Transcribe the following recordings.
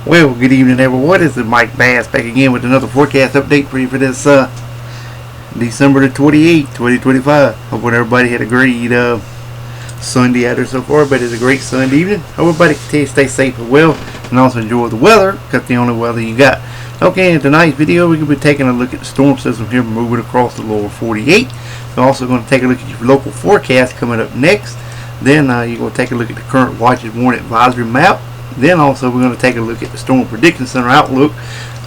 Well, good evening, everyone. This is Mike Bass back again with another forecast update for you for this December the 28th, 2025. Hope everybody had a great Sunday out there so far, but it's a great Sunday evening. Hope everybody continue to stay safe and well, and also enjoy the weather, because the only weather you got. Okay, in tonight's video, we're going to be taking a look at the storm system here moving across the lower 48. We're also going to take a look at your local forecast coming up next. Then you're going to take a look at the current watch and warning advisory map. Then also we're going to take a look at the Storm Prediction Center outlook.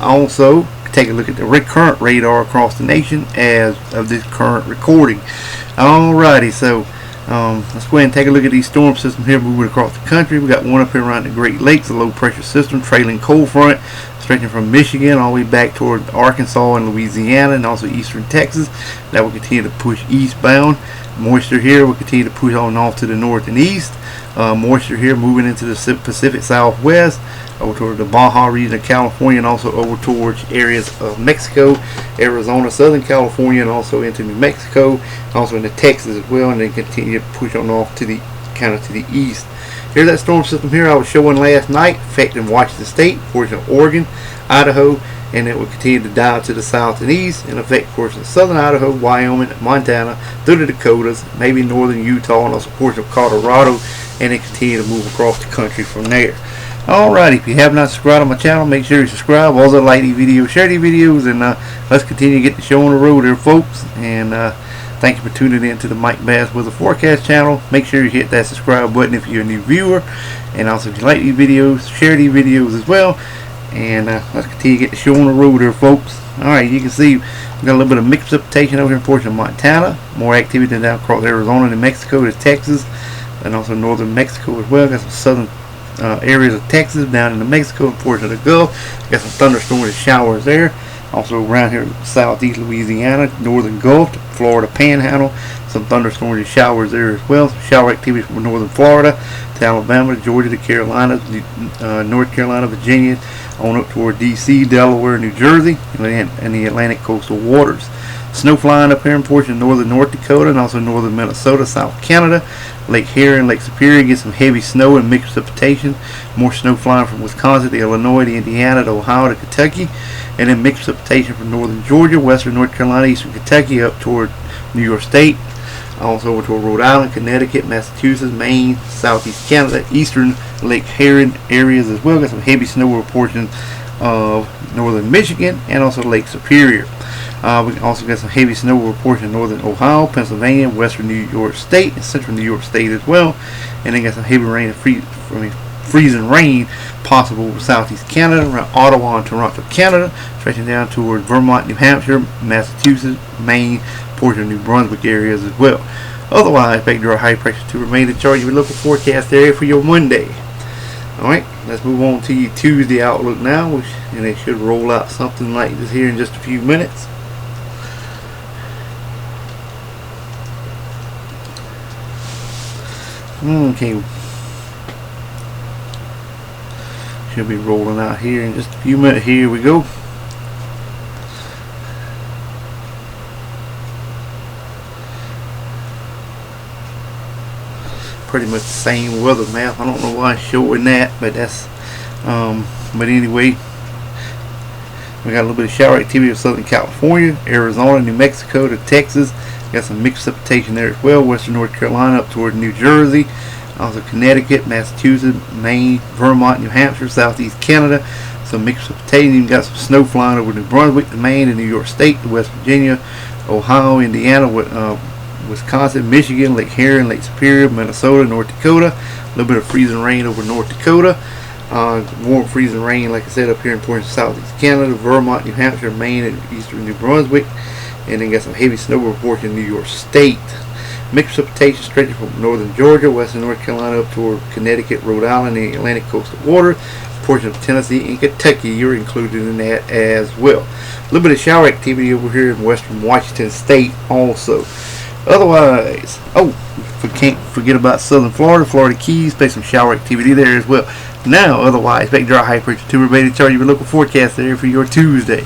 Also take a look at the current radar across the nation as of this current recording. Alrighty, so let's go ahead and take a look at these storm systems here moving across the country. We got one up here around the Great Lakes, a low pressure system trailing cold front stretching from Michigan all the way back toward Arkansas and Louisiana and also eastern Texas. That will continue to push eastbound. Moisture here will continue to push on off to the north and east. Moisture here moving into the Pacific Southwest, over toward the Baja region of California, and also over towards areas of Mexico, Arizona, Southern California, and also into New Mexico, also into Texas as well, and then continue to push on off to the to the east. Here's that storm system here I was showing last night, affecting Washington State, portion of Oregon, Idaho, and it will continue to dive to the south and east and affect portions of southern Idaho, Wyoming, Montana, through the Dakotas, maybe northern Utah, and also portion of Colorado, and it continue to move across the country from there. Alright, if you have not subscribed to my channel, make sure you subscribe. Also like these videos, share these videos, and let's continue to get the show on the road here, folks. And thank you for tuning in to the Mike Bass Weather Forecast channel. Make sure you hit that subscribe button if you're a new viewer. And also if you like these videos, share these videos as well. And let's continue to get the show on the road here, folks. Alright, you can see we've got a little bit of mixed precipitation over here in portion of Montana. More activity than down across Arizona, New Mexico to Texas, and also northern Mexico as well. Got some southern areas of Texas down into Mexico and portion of the Gulf. Got some thunderstorms and showers there. Also around here southeast Louisiana, northern Gulf, to Florida Panhandle, some thunderstorms and showers there as well. Some shower activity from northern Florida to Alabama, Georgia, to Carolina, North Carolina, Virginia, on up toward DC, Delaware, New Jersey, and the Atlantic coastal waters. Snow flying up here in portion of northern North Dakota and also northern Minnesota, South Canada. Lake Huron, Lake Superior get some heavy snow and mixed precipitation. More snow flying from Wisconsin to Illinois to Indiana to Ohio to Kentucky. And then mixed precipitation from northern Georgia, western North Carolina, eastern Kentucky up toward New York State. Also over toward Rhode Island, Connecticut, Massachusetts, Maine, southeast Canada, eastern Lake Huron areas as well. Got some heavy snow over portions of northern Michigan and also Lake Superior. We also got some heavy snow over portion of northern Ohio, Pennsylvania, western New York State, and central New York State as well. And then got some heavy rain and freezing rain possible over southeast Canada, around Ottawa and Toronto, Canada, stretching down toward Vermont, New Hampshire, Massachusetts, Maine, portion of New Brunswick areas as well. Otherwise, expect your high pressure to remain in charge of your local forecast area for your Monday. Alright, let's move on to your Tuesday outlook now, and it should roll out something like this here in just a few minutes. Okay, should be rolling out here in just a few minutes. Here we go. Pretty much the same weather map. I don't know why I'm showing that, but that's but anyway, we got a little bit of shower activity of Southern California, Arizona, New Mexico to Texas. Got some mixed precipitation there as well. Western North Carolina up toward New Jersey. Also Connecticut, Massachusetts, Maine, Vermont, New Hampshire, southeast Canada. Some mixed precipitation. Even got some snow flying over New Brunswick to Maine and New York State to West Virginia, Ohio, Indiana, Wisconsin, Michigan, Lake Huron, Lake Superior, Minnesota, North Dakota. A little bit of freezing rain over North Dakota. Warm freezing rain, like I said, up here in portions of southeast Canada, Vermont, New Hampshire, Maine, and eastern New Brunswick. And then got some heavy snow report in New York State. Mixed precipitation stretching from northern Georgia, western North Carolina up toward Connecticut, Rhode Island, and the Atlantic coastal water. Portion of Tennessee and Kentucky, you're included in that as well. A little bit of shower activity over here in western Washington State also. Otherwise, can't forget about southern Florida, Florida Keys, expect some shower activity there as well. Now, otherwise, expect dry high pressure to remain in charge of your local forecast area for your Tuesday.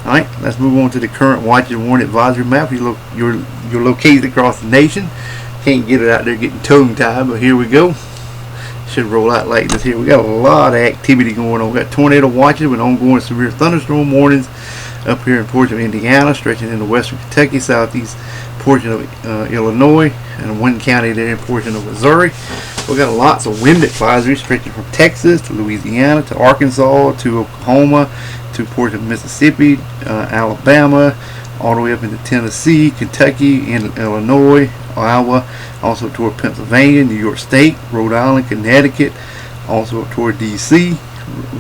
Alright, let's move on to the current watch and warning advisory map. You're located across the nation. Can't get it out there getting tongue tied, but here we go. should roll out like this here. We got a lot of activity going on. We got tornado watches with ongoing severe thunderstorm warnings up here in portion of Indiana, stretching into western Kentucky, southeast portion of Illinois, and one county there in portion of Missouri. We got lots of wind advisories stretching from Texas to Louisiana to Arkansas to Oklahoma to portion of Mississippi, Alabama, all the way up into Tennessee, Kentucky, and Illinois, Iowa, also toward Pennsylvania, New York State, Rhode Island, Connecticut, also up toward DC.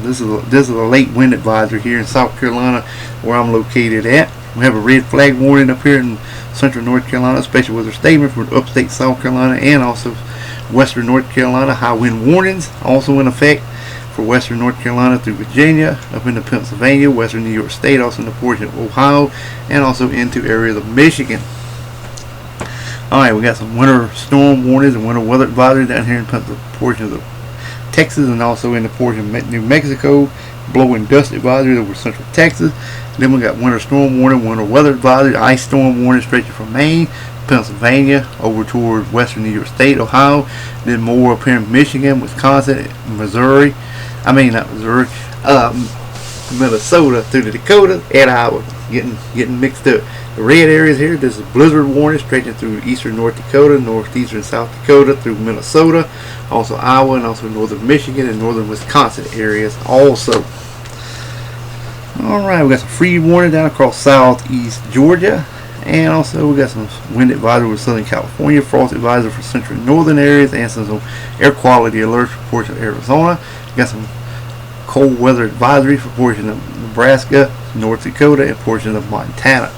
This is a late wind advisory here in South Carolina, where I'm located at. We have a red flag warning up here in central North Carolina, special weather statement for upstate South Carolina and also western North Carolina. High wind warnings also in effect for western North Carolina through Virginia, up into Pennsylvania, western New York State, also in the portion of Ohio, and also into areas of Michigan. Alright, we got some winter storm warnings and winter weather advisory down here in the portion of Texas, and also in the portion of New Mexico, blow and dust advisory over central Texas. Then we got winter storm warning, winter weather advisory, ice storm warning stretching from Maine, Pennsylvania, over toward western New York State, Ohio, then more up here in Michigan, Wisconsin, Missouri. Minnesota through the Dakota and Iowa, getting mixed up. The red areas here, there's a blizzard warning stretching through eastern North Dakota, northeastern South Dakota, through Minnesota, also Iowa, and also northern Michigan and northern Wisconsin areas also. Alright, we got some freeze warning down across southeast Georgia, and also we got some wind advisory with Southern California, frost advisory for central and northern areas, and some air quality alerts for portion of Arizona. We got some cold weather advisory for portion of Nebraska, North Dakota, and portion of Montana.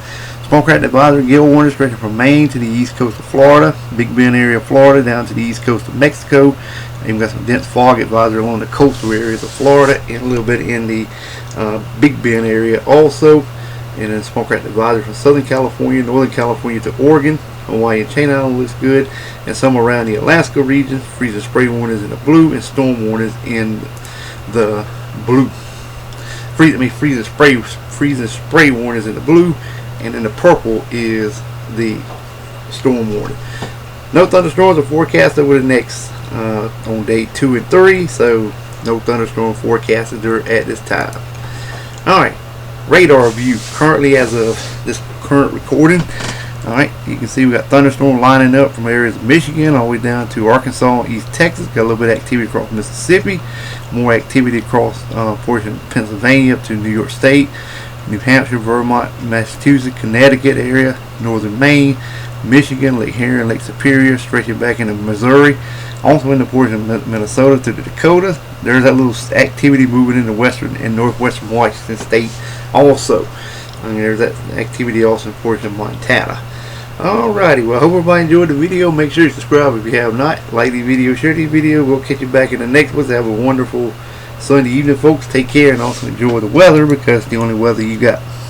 Small crack advisory, gale warning stretching from Maine to the east coast of Florida, Big Bend area of Florida down to the east coast of Mexico. And we got some dense fog advisory along the coastal areas of Florida and a little bit in the Big Bend area also. And then small crack advisory from Southern California, Northern California to Oregon, Hawaii and Chain Island looks good, and some around the Alaska region. Freeze and spray warnings in the blue, and storm warnings in the blue. Freeze and spray warnings in the blue, and in the purple is the storm warning. No thunderstorms are forecast over the next on day 2 and 3, so no thunderstorm forecasted at this time. Alright, radar view currently as of this current recording. Alright, you can see we got thunderstorm lining up from areas of Michigan all the way down to Arkansas and East Texas. Got a little bit of activity across Mississippi, more activity across portion of Pennsylvania up to New York State, New Hampshire, Vermont, Massachusetts, Connecticut area, northern Maine, Michigan, Lake Huron, Lake Superior, stretching back into Missouri. Also in the portion of Minnesota to the Dakota. There's that little activity moving into western and northwestern Washington State also. And there's that activity also in the portion of Montana. Alrighty, well I hope everybody enjoyed the video. Make sure you subscribe if you have not. Like the video, share the video. We'll catch you back in the next one. Have a wonderful Sunday evening, folks. Take care and also enjoy the weather, because it's the only weather you got.